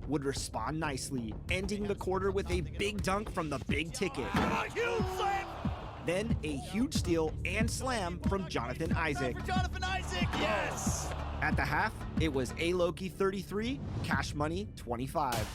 would respond nicely, ending the quarter with a big dunk from the big ticket. Huge slam! Then a huge steal and slam from Jonathan Isaac. For Jonathan Isaac, yes! At the half, it was A-Loki 33, Cash Money 25.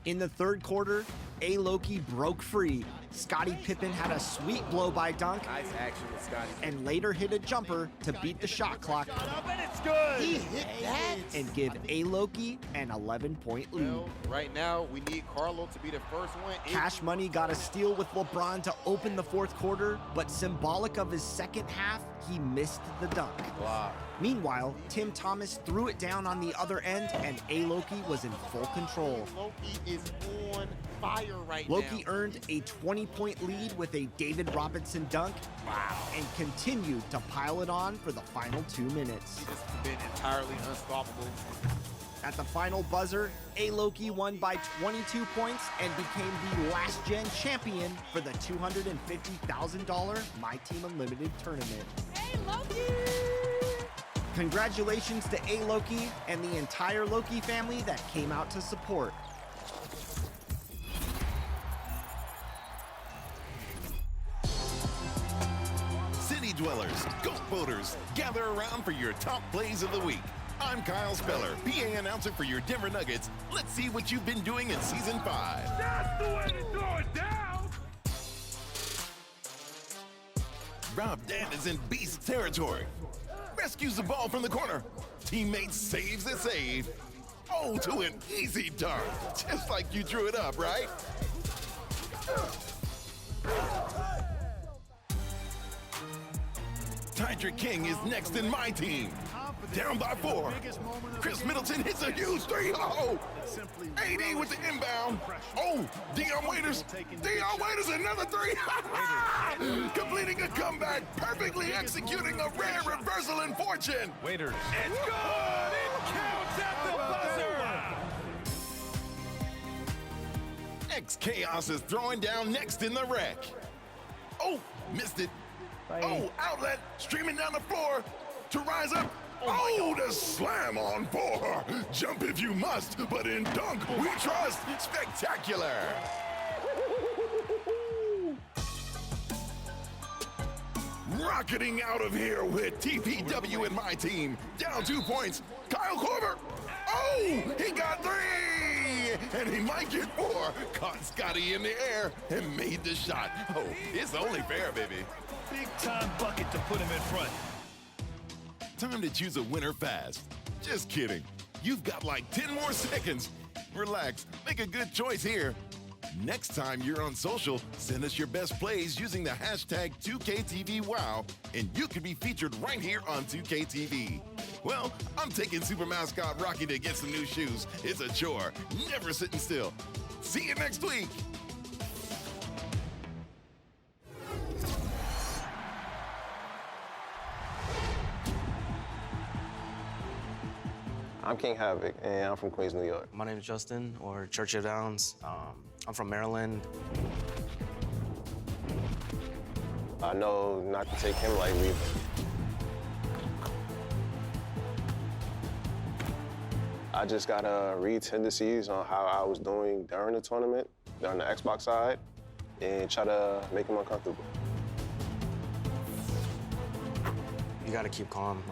In the third quarter, A-Loki broke free. Scottie Pippen had a sweet blow-by dunk. Nice action with Scottie. And later hit a jumper to beat the shot clock. And it's good! He hit that? And give A-Loki an 11-point lead. Well, right now, we need Carlo to be the first one. Cash Money got a steal with LeBron to open the fourth quarter, but symbolic of his second half, he missed the dunk. Wow. Meanwhile, Tim Thomas threw it down on the other end, and A-Loki was in full control. Loki is on fire right Loki now. earned a 20-point lead with a David Robinson dunk. Wow. And continued to pile it on for the final 2 minutes. He's just been entirely unstoppable. At the final buzzer, A-Loki won by 22 points and became the last-gen champion for the $250,000 My Team Unlimited tournament. A-Loki! Congratulations to A-Loki and the entire Loki family that came out to support. City dwellers, goat boaters, gather around for your top plays of the week. I'm Kyle Speller, PA announcer for your Denver Nuggets. Let's see what you've been doing in Season 5. That's the way to throw it down! Rob Dan is in beast territory. Rescues the ball from the corner. Teammate saves the save. Oh, to an easy dunk. Just like you drew it up, right? Tydrick King is next in my team. Down by 4. Chris Middleton hits a huge three. Oh, AD with the inbound. Oh, Dion Waiters. Dion Waiters, another three. Completing a comeback, perfectly executing a rare reversal in fortune. Waiters. It's good! It counts at the buzzer! X-Chaos is throwing down next in the wreck. Oh, missed it. Oh, outlet, streaming down the floor to rise up. Oh, the slam on 4. Jump if you must, but in dunk we trust. Spectacular. Rocketing out of here with TPW and my team. Down 2 points. Kyle Korver. Oh, he got 3. And he might get 4. Caught Scottie in the air and made the shot. Oh, it's only fair, baby. Big time bucket to put him in front. Time to choose a winner fast. Just kidding. You've got like 10 more seconds. Relax, make a good choice here. Next time you're on social, send us your best plays using the hashtag 2KTVWow, and you could be featured right here on 2KTV. Well, I'm taking Super Mascot Rocky to get some new shoes. It's a chore, never sitting still. See you next week. I'm King Havoc, and I'm from Queens, New York. My name is Justin, or Churchill Downs. I'm from Maryland. I know not to take him lightly. I just gotta read tendencies on how I was doing during the tournament, during the Xbox side, and try to make him uncomfortable. You gotta keep calm,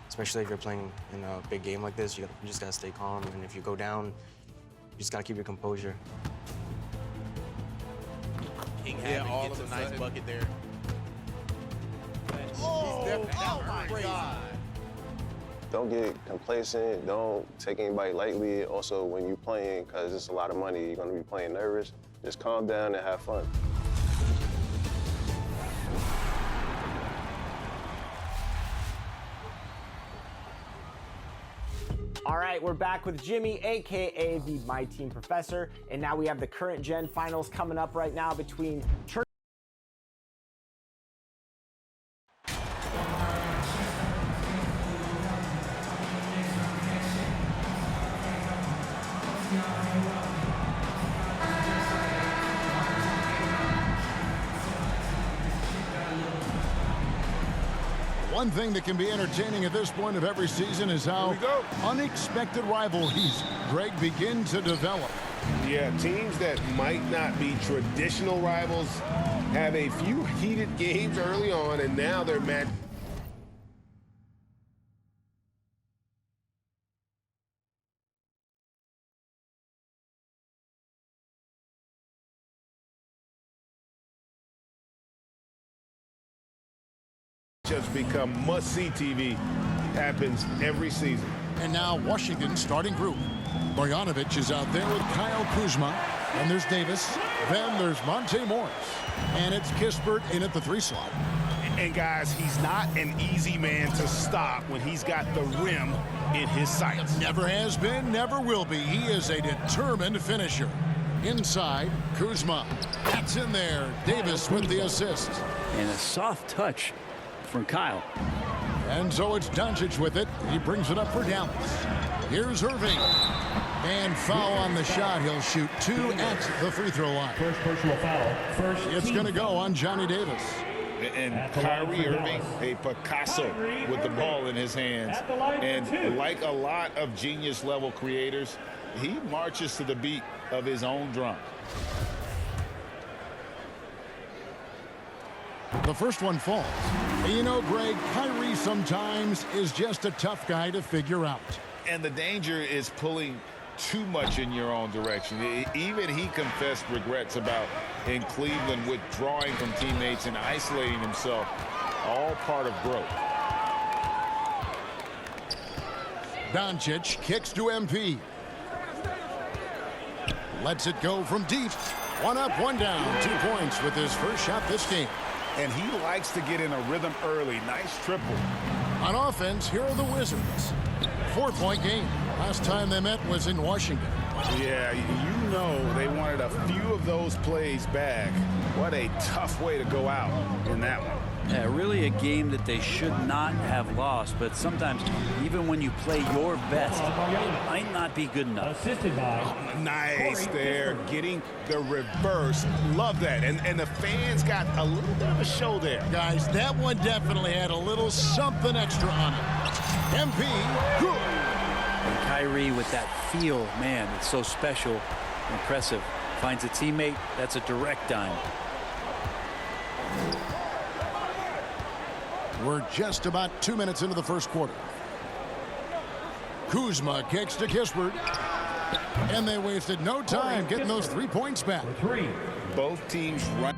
especially if you're playing in a big game like this, you just gotta stay calm. And if you go down, you just gotta keep your composure. King Havoc gets a nice bucket there. Oh my God. Don't get complacent. Don't take anybody lightly. Also, when you're playing, because it's a lot of money, you're gonna be playing nervous. Just calm down and have fun. All right, we're back with Jimmy, AKA the My Team Professor, and now we have the current gen finals coming up right now between Church. One thing that can be entertaining at this point of every season is how unexpected rivalries, Greg, begin to develop. Yeah, teams that might not be traditional rivals have a few heated games early on, and now they're matched. Just become must-see TV. Happens every season. And now Washington starting group. Bogdanovic is out there with Kyle Kuzma. And there's Davis. Then there's Monte Morris. And it's Kispert in at the 3 slot. And guys, he's not an easy man to stop when he's got the rim in his sights. Never has been, never will be. He is a determined finisher. Inside, Kuzma. That's in there. Davis with the assist. And a soft touch from Kyle. And so it's Doncic with it. He brings it up for Dallas. Here's Irving. And foul on the shot. He'll shoot 2 at the free throw line. First personal foul. It's going to go on Johnny Davis. And Kyrie Irving, a Picasso with the ball in his hands. And like a lot of genius-level creators, he marches to the beat of his own drum. The first one falls. You know, Greg, Kyrie sometimes is just a tough guy to figure out. And the danger is pulling too much in your own direction. Even he confessed regrets about in Cleveland withdrawing from teammates and isolating himself. All part of growth. Doncic kicks to MP. Lets it go from deep. 1 up, 1 down. 2 points with his first shot this game. And he likes to get in a rhythm early. Nice triple. On offense, here are the Wizards. 4-point game. Last time they met was in Washington. Yeah, you know they wanted a few of those plays back. What a tough way to go out in that one. Yeah, really a game that they should not have lost, but sometimes even when you play your best, it might not be good enough. Assisted by Nice there, getting the reverse. Love that. And the fans got a little bit of a show there. Guys, that one definitely had a little something extra on it. MP, good. And Kyrie with that feel, man, it's so special, impressive. Finds a teammate, that's a direct dime. We're just about 2 minutes into the first quarter. Kuzma kicks to Kispert. And they wasted no time getting those 3 points back. Both teams run.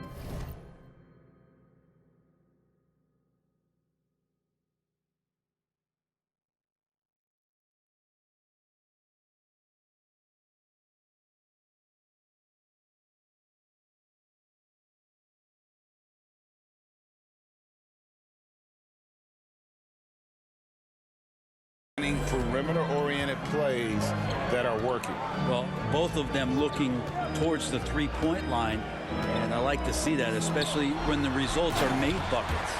Perimeter-oriented plays that are working. Well, both of them looking towards the 3-point line, and I like to see that, especially when the results are made buckets.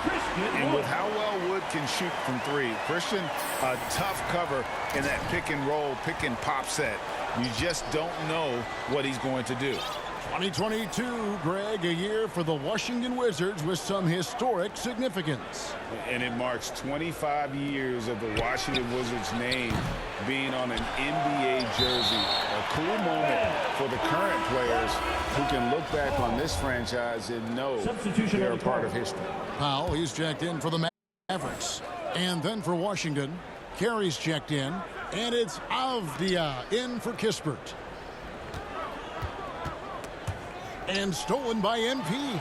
And with how well Wood can shoot from 3, Christian, a tough cover in that pick and roll, pick and pop set. You just don't know what he's going to do. 2022, Greg, a year for the Washington Wizards with some historic significance. And it marks 25 years of the Washington Wizards name being on an NBA jersey. A cool moment for the current players who can look back on this franchise and know they're a part of history. Powell, he's checked in for the Mavericks. And then for Washington, Carey's checked in. And it's Avdia in for Kispert. And stolen by MP.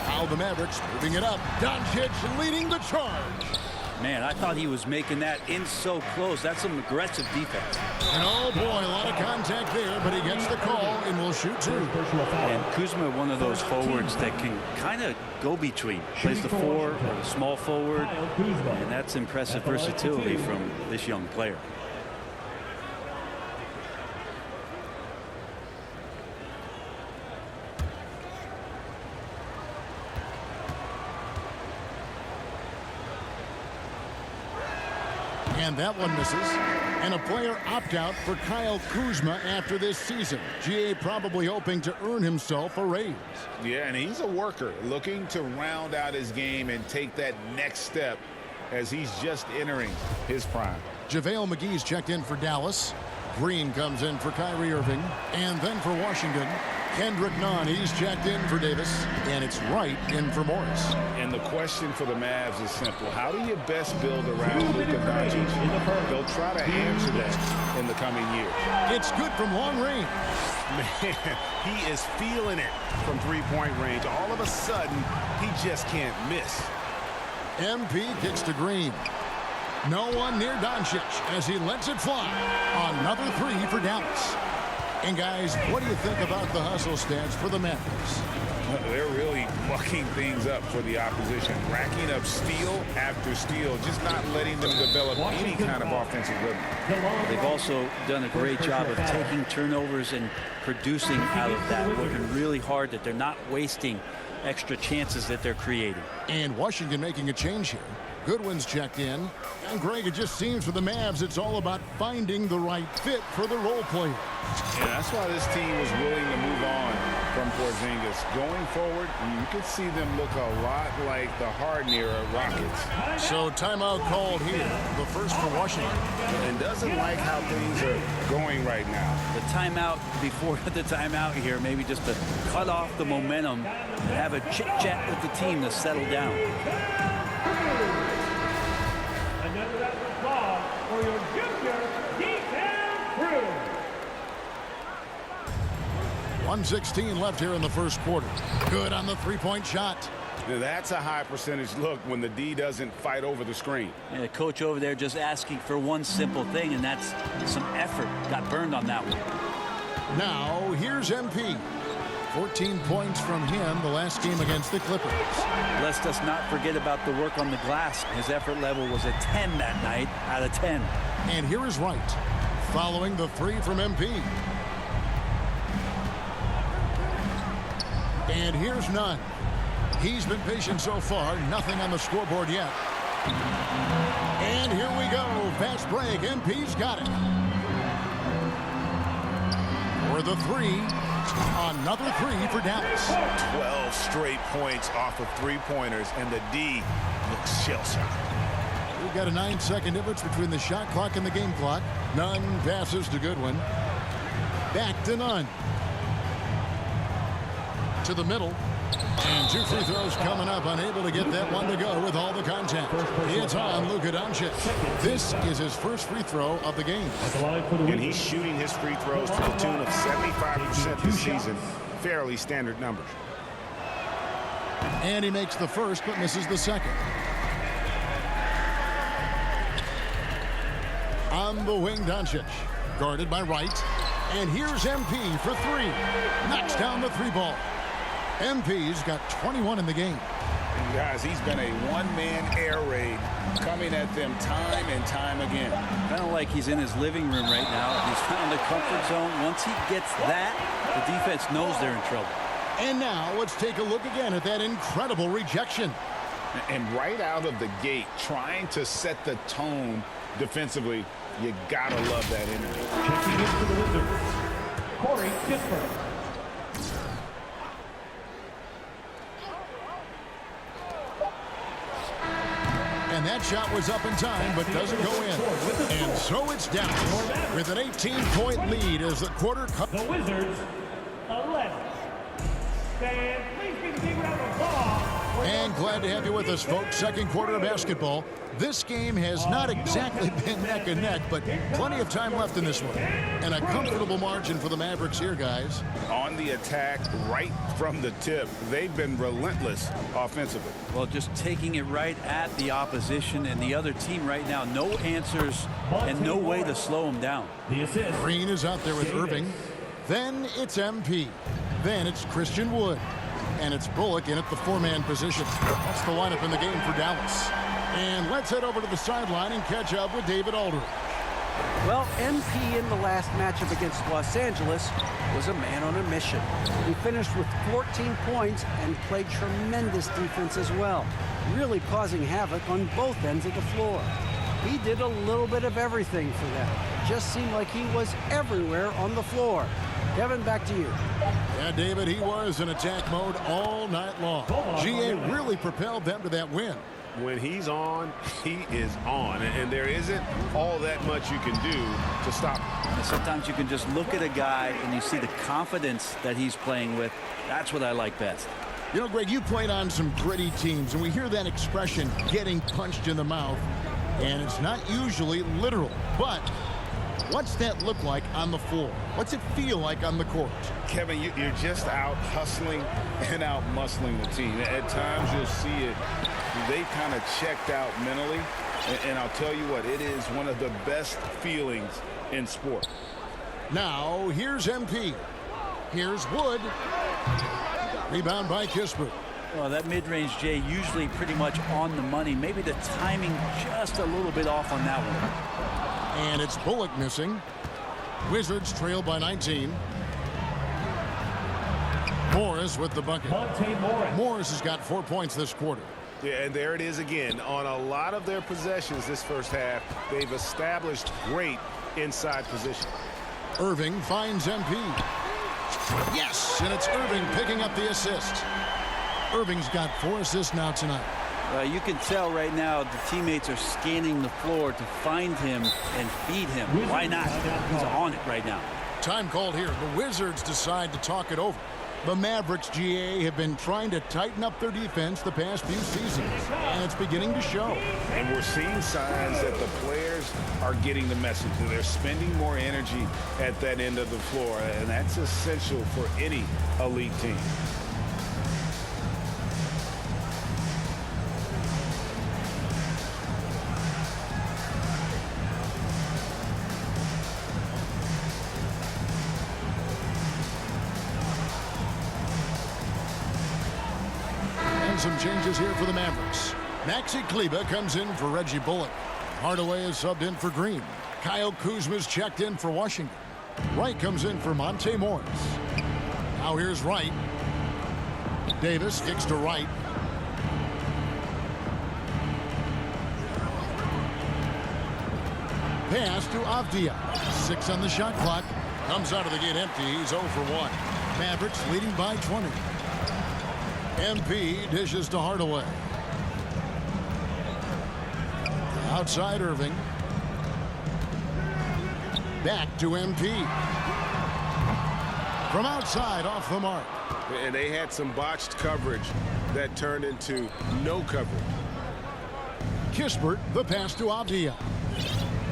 Now the Mavericks moving it up. Doncic leading the charge. Man, I thought he was making that in so close. That's some aggressive defense. And oh boy, a lot of contact there, but he gets the call and will shoot 2. And Kuzma, one of those forwards that can kind of go between. Plays the 4 or the small forward, and that's impressive versatility from this young player. And that one misses. And a player opt-out for Kyle Kuzma after this season. GA probably hoping to earn himself a raise. Yeah, and he's a worker looking to round out his game and take that next step as he's just entering his prime. JaVale McGee's checked in for Dallas. Green comes in for Kyrie Irving. And then for Washington, Kendrick Nunn. He's checked in for Davis. And it's Wright in for Morris. And the question for the Mavs is simple. How do you best build around Luka Doncic? They'll try to answer that in the coming years. It's good from long range. Man, he is feeling it from three-point range. All of a sudden, he just can't miss. MP kicks to Green. No one near Doncic as he lets it fly. Another three for Dallas. And guys, what do you think about the hustle stats for the Mavericks? They're really mucking things up for the opposition, racking up steal after steal, just not letting them develop any kind of offensive rhythm. They've also done a great job of taking turnovers and producing out of that, working really hard that they're not wasting extra chances that they're creating. And Washington making a change here. Goodwin's checked in. And Greg, it just seems for the Mavs it's all about finding the right fit for the role player. And that's why this team was willing to move on from Porzingis. Going forward, you could see them look a lot like the Harden-era Rockets. So timeout called here. The first for Washington. And doesn't like how things are going right now. The timeout before the timeout here, maybe just to cut off the momentum and have a chit-chat with the team to settle down. Another applause for your junior defense crew. 1:16 left here in the first quarter. Good on the three-point shot. Now that's a high percentage look when the D doesn't fight over the screen. And the coach over there just asking for one simple thing, and that's some effort. Got burned on that one. Now here's MP. 14 points from him the last game against the Clippers. Let's us not forget about the work on the glass. His effort level was a 10 that night out of 10. And here is Wright following the three from MP. And here's Nunn. He's been patient so far. Nothing on the scoreboard yet. And here we go. Fast break. MP's got it. For the three. Another three for Dallas. 12 straight points off of three-pointers, and the D looks shell-shocked. We've got a 9-second difference between the shot clock and the game clock. Nunn passes to Goodwin. Back to Nunn. To the middle. And two free throws coming up. Unable to get that one to go with all the contact. It's on Luka Doncic. This is his first free throw of the game. And he's shooting his free throws to the tune of 75% this season. Fairly standard numbers. And he makes the first but misses the second. On the wing, Doncic. Guarded by Wright. And here's MP for three. Knocks down the three ball. MP's got 21 in the game. And guys, he's been a one-man air raid coming at them time and time again. Kind of like he's in his living room right now. He's found the comfort zone. Once he gets that, the defense knows they're in trouble. And now let's take a look again at that incredible rejection. And right out of the gate, trying to set the tone defensively, you gotta love that energy. Checking in for the Wizards, Corey Kispert. And that shot was up in time, but doesn't go in. And so it's down with an 18-point lead as the quarter comes. The Wizards, 11. Stand, please give a big round of applause. And glad to have you with us, folks. Second quarter of basketball. This game has not exactly been neck and neck, but plenty of time left in this one. And a comfortable margin for the Mavericks here, guys. On the attack right from the tip, they've been relentless offensively. Well, just taking it right at the opposition and the other team right now. No answers and no way to slow them down. The assist. Green is out there with Irving. Then it's MP. Then it's Christian Wood. And it's Bullock in at the four-man position. That's the lineup in the game for Dallas. And let's head over to the sideline and catch up with David Aldridge. Well, MP in the last matchup against Los Angeles was a man on a mission. He finished with 14 points and played tremendous defense as well, really causing havoc on both ends of the floor. He did a little bit of everything for them. It just seemed like he was everywhere on the floor. Kevin, back to you. Yeah, David, he was in attack mode all night long. GA really propelled them to that win. When he's on, he is on. And there isn't all that much you can do to stop him. Sometimes you can just look at a guy and you see the confidence that he's playing with. That's what I like best. You know, Greg, you played on some gritty teams, and we hear that expression, getting punched in the mouth, and it's not usually literal. But what's that look like on the floor? What's it feel like on the court? Kevin, you're just out hustling and out muscling the team. At times you'll see it. They kind of checked out mentally. And I'll tell you what, it is one of the best feelings in sport. Now, here's MP. Here's Wood. Rebound by Kispert. Well, that mid-range, Jay, usually pretty much on the money. Maybe the timing just a little bit off on that one. And it's Bullock missing. Wizards trail by 19. Morris with the bucket. Morris has got 4 points this quarter. Yeah, and there it is again. On a lot of their possessions this first half, they've established great inside position. Irving finds MP. Yes, and it's Irving picking up the assist. Irving's got 4 assists now tonight. You can tell right now the teammates are scanning the floor to find him and feed him. Why not? He's on it right now. Time called here. The Wizards decide to talk it over. The Mavericks, GA, have been trying to tighten up their defense the past few seasons, and it's beginning to show. And we're seeing signs that the players are getting the message. They're spending more energy at that end of the floor, and that's essential for any elite team. Some changes here for the Mavericks. Maxi Kleber comes in for Reggie Bullock. Hardaway is subbed in for Green. Kyle Kuzma's checked in for Washington. Wright comes in for Monte Morris. Now here's Wright. Davis kicks to Wright. Pass to Avdia. 6 on the shot clock. Comes out of the gate empty. He's 0 for 1. Mavericks leading by 20. MP dishes to Hardaway. Outside Irving. Back to MP. From outside, off the mark. And they had some botched coverage that turned into no coverage. Kispert, the pass to Avdia.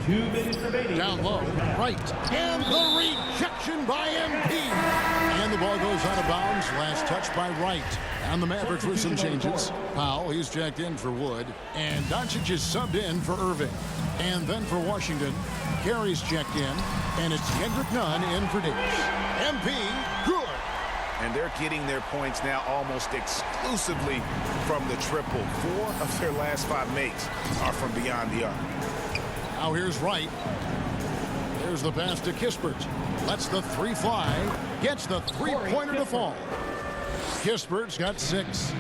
2 minutes remaining. Down low, right. And the rejection by MP. And the ball goes out of bounds. Last touch by Wright. And the Mavericks with some changes. Powell, he's checked in for Wood. And Doncic is subbed in for Irving. And then for Washington, Carey's checked in. And it's Kendrick Nunn in for Davis. MP, good. And they're getting their points now almost exclusively from the triple. 4 of their last 5 makes are from beyond the arc. Now here's Wright. There's the pass to Kispert. Lets the 3 fly. Gets the 3-pointer to fall. Kispert's got 6.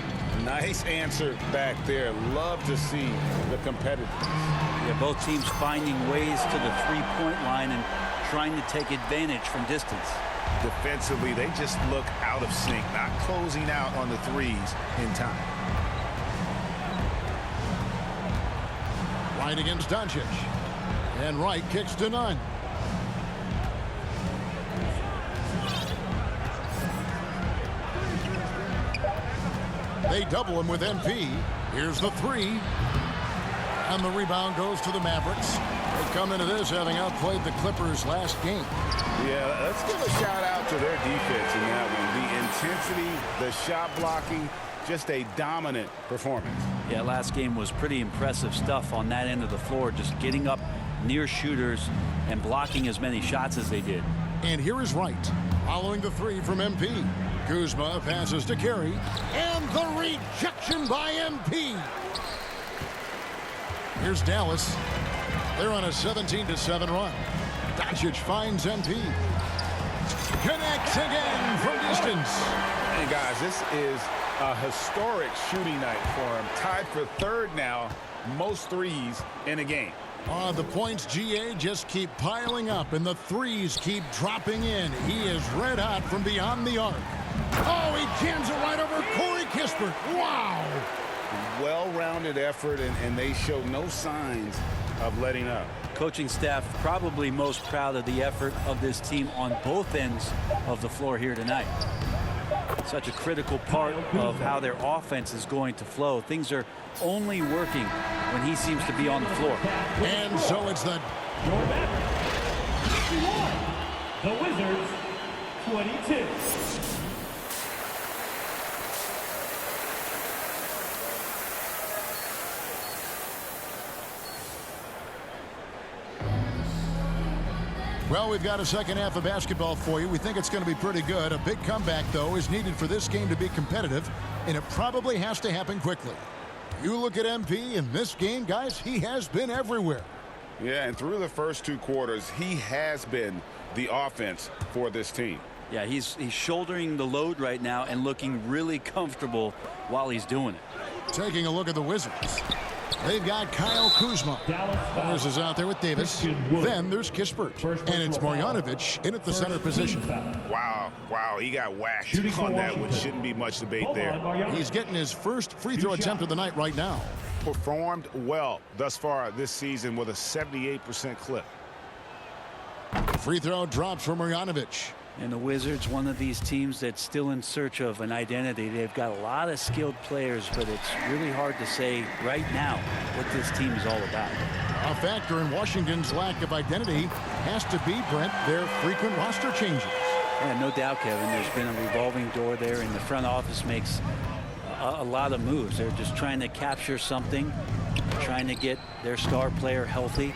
Nice answer back there. Love to see the competitors. Yeah, both teams finding ways to the 3-point line and trying to take advantage from distance. Defensively, they just look out of sync, not closing out on the threes in time. Wright against Doncic. And Wright kicks to Nunn. They double him with MP. Here's the 3. And the rebound goes to the Mavericks. They come into this having outplayed the Clippers last game. Yeah, let's give a shout out to their defense in that one. The intensity, the shot blocking, just a dominant performance. Yeah, last game was pretty impressive stuff on that end of the floor, just getting up near shooters and blocking as many shots as they did. And here is Wright following the 3 from MP. Kuzma passes to Carey. And the rejection by MP. Here's Dallas. They're on a 17-7 run. Doncic finds MP. Connects again from distance. Hey, guys, this is a historic shooting night for him. Tied for 3rd now, most threes in a game. The points, GA, just keep piling up, and the threes keep dropping in. He is red hot from beyond the arc. Oh, he jams it right over Corey Kispert. Wow! Well-rounded effort, and they show no signs of letting up. Coaching staff probably most proud of the effort of this team on both ends of the floor here tonight. Such a critical part of how their offense is going to flow. Things are only working when he seems to be on the floor. And so it's the Wizards 22. Well, we've got a second half of basketball for you. We think it's going to be pretty good. A big comeback, though, is needed for this game to be competitive, and it probably has to happen quickly. You look at MP in this game, guys, he has been everywhere. Yeah, and through the first 2 quarters, he has been the offense for this team. Yeah, he's shouldering the load right now and looking really comfortable while he's doing it. Taking a look at the Wizards. They've got Kyle Kuzma. Myers is out there with Davis. Then there's Kispert. And it's Marjanovic in at the center position. Wow, he got whacked on that, which shouldn't be much debate there. He's getting his first free throw attempt of the night right now. Performed well thus far this season with a 78% clip. Free throw drops for Marjanovic. And the Wizards, one of these teams that's still in search of an identity. They've got a lot of skilled players, but it's really hard to say right now what this team is all about. A factor in Washington's lack of identity has to be, Brent, their frequent roster changes. Yeah, no doubt, Kevin. There's been a revolving door there, and the front office makes a lot of moves. They're just trying to capture something, trying to get their star player healthy,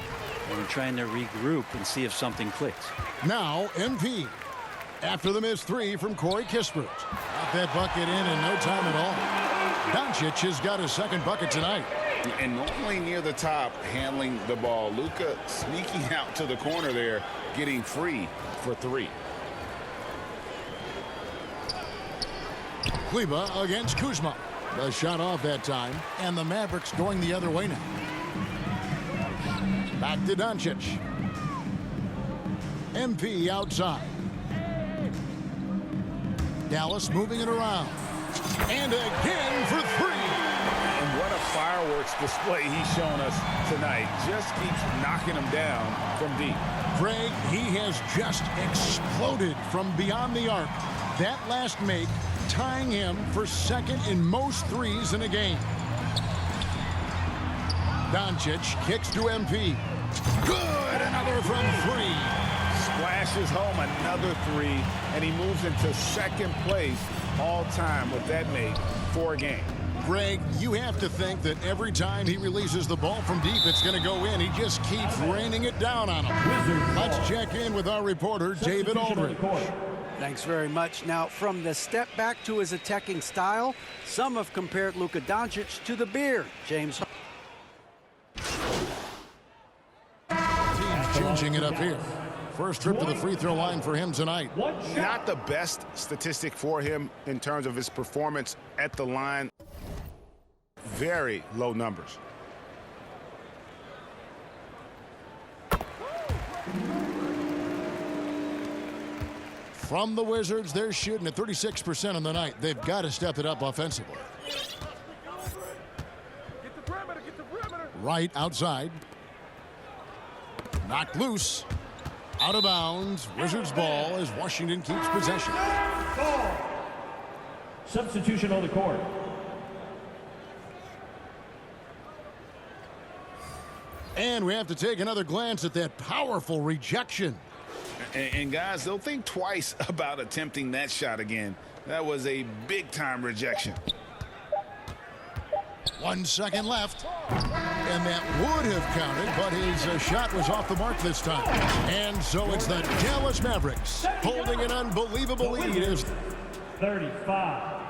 and trying to regroup and see if something clicks. Now, MP. After the missed 3 from Corey Kispert. Got that bucket in no time at all. Doncic has got his second bucket tonight. And normally near the top, handling the ball. Luka sneaking out to the corner there, getting free for 3. Kleber against Kuzma. The shot off that time, and the Mavericks going the other way now. Back to Doncic. MP outside. Dallas moving it around. And again for 3. And what a fireworks display he's shown us tonight. Just keeps knocking them down from deep. Greg, he has just exploded from beyond the arc. That last make tying him for second in most threes in a game. Doncic kicks to MP. Good, another from 3. Splashes home another 3, and he moves into second place all time with that make for a game. Greg, you have to think that every time he releases the ball from deep, it's going to go in. He just keeps raining it down on him. Let's check in with our reporter, David Aldridge. Thanks very much. Now, from the step back to his attacking style, some have compared Luka Doncic to the Beard. James. Team's changing it up here. First trip to the free throw line for him tonight. Not the best statistic for him in terms of his performance at the line. Very low numbers. From the Wizards, they're shooting at 36% on the night. They've got to step it up offensively. Right outside. Knocked loose. Out of bounds. Wizards ball as Washington keeps possession. Substitution on the court. And we have to take another glance at that powerful rejection. And guys, they'll think twice about attempting that shot again. That was a big-time rejection. 1 second left. And that would have counted, but his shot was off the mark this time. And so it's the Dallas Mavericks holding an unbelievable lead. 35.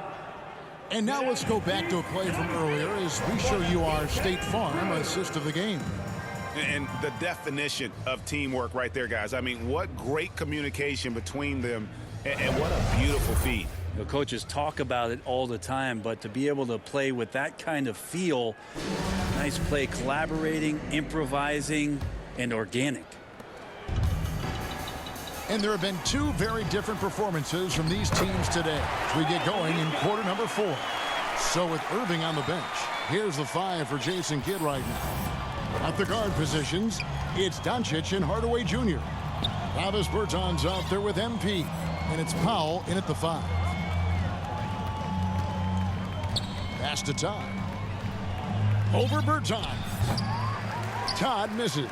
And now let's go back to a play from earlier as we show you our State Farm assist of the game. And the definition of teamwork right there, guys. I mean, what great communication between them, and what a beautiful feed. The coaches talk about it all the time, but to be able to play with that kind of feel, nice play, collaborating, improvising, and organic. And there have been two very different performances from these teams today as we get going in quarter number 4. So with Irving on the bench, here's the 5 for Jason Kidd right now. At the guard positions, it's Doncic and Hardaway Jr. Travis Berton's out there with MP, and it's Powell in at the 5. Pass to Todd. Over Berton. Todd misses.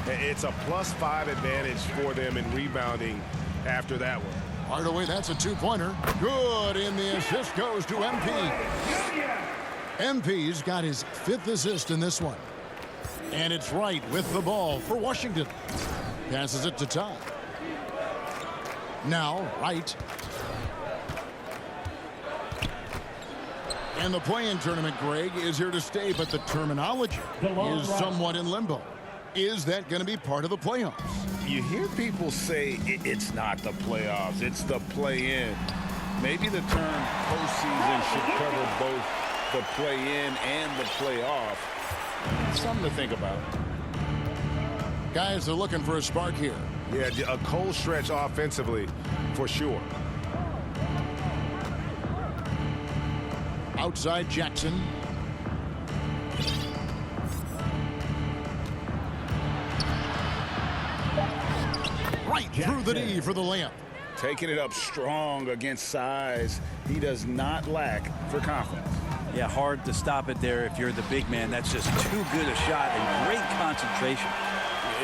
It's a +5 advantage for them in rebounding after that one. Hardaway, that's a 2-pointer. Good, and the assist goes to MP. MP's got his 5th assist in this one. And it's Wright with the ball for Washington. Passes it to Todd. Now, Wright. And the play-in tournament, Greg, is here to stay, but the terminology is somewhat in limbo. Is that going to be part of the playoffs? You hear people say it's not the playoffs, it's the play-in. Maybe the term postseason should cover both the play-in and the playoff. Something to think about. Guys are looking for a spark here. Yeah, a cold stretch offensively, for sure. Outside Jackson. Right through the knee for the layup. Taking it up strong against size. He does not lack for confidence. Yeah, hard to stop it there if you're the big man. That's just too good a shot and great concentration.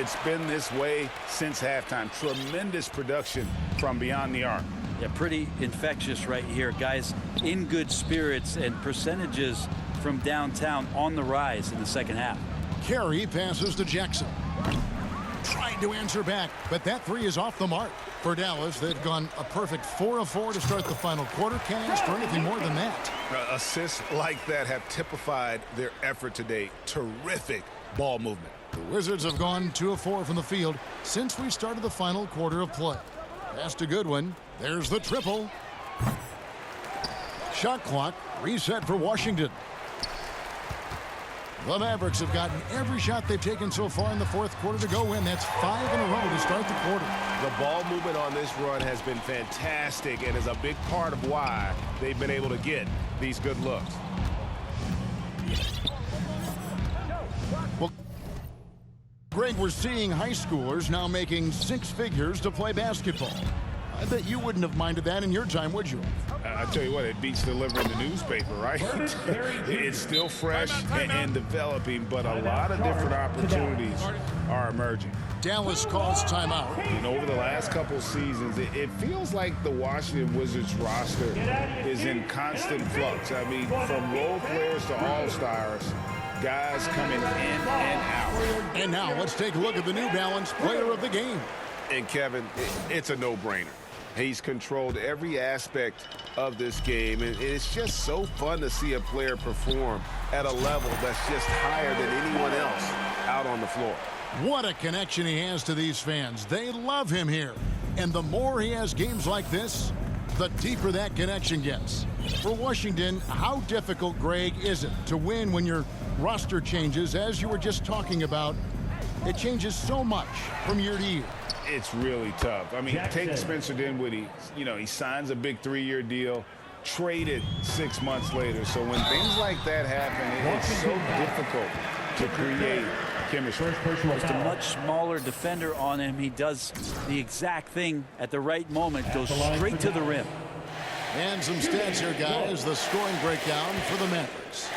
It's been this way since halftime. Tremendous production from beyond the arc. Yeah, pretty infectious right here. Guys in good spirits and percentages from downtown on the rise in the second half. Carey passes to Jackson. Trying to answer back, but that 3 is off the mark. For Dallas, they've gone a perfect 4 of 4 to start the final quarter. Can't ask for anything more than that. Assists like that have typified their effort today. Terrific ball movement. The Wizards have gone 2 of 4 from the field since we started the final quarter of play. Pass to Goodwin. There's the triple. Shot clock reset for Washington. The Mavericks have gotten every shot they've taken so far in the fourth quarter to go in. That's 5 in a row to start the quarter. The ball movement on this run has been fantastic and is a big part of why they've been able to get these good looks. Well, Greg, we're seeing high schoolers now making 6 figures to play basketball. I bet you wouldn't have minded that in your time, would you? I tell you what, it beats delivering the newspaper, right? It's still fresh and developing, but a lot of different opportunities are emerging. Dallas calls timeout. You know, over the last couple seasons, it feels like the Washington Wizards roster is in constant flux. I mean, from role players to all-stars, guys coming in and out. And now let's take a look at the New Balance player of the game. And Kevin, it's a no-brainer. He's controlled every aspect of this game, and it's just so fun to see a player perform at a level that's just higher than anyone else out on the floor. What a connection he has to these fans. They love him here. And the more he has games like this, the deeper that connection gets. For Washington, how difficult, Greg, is it to win when your roster changes, as you were just talking about? It changes so much from year to year. It's really tough. I mean, take Spencer Dinwiddie. You know, he signs a big 3-year deal, traded 6 months later. So when things like that happen, it's so difficult to create chemistry. Just a much smaller defender on him. He does the exact thing at the right moment, goes straight to the rim. And some stats here, guys. The scoring breakdown for the Mavericks.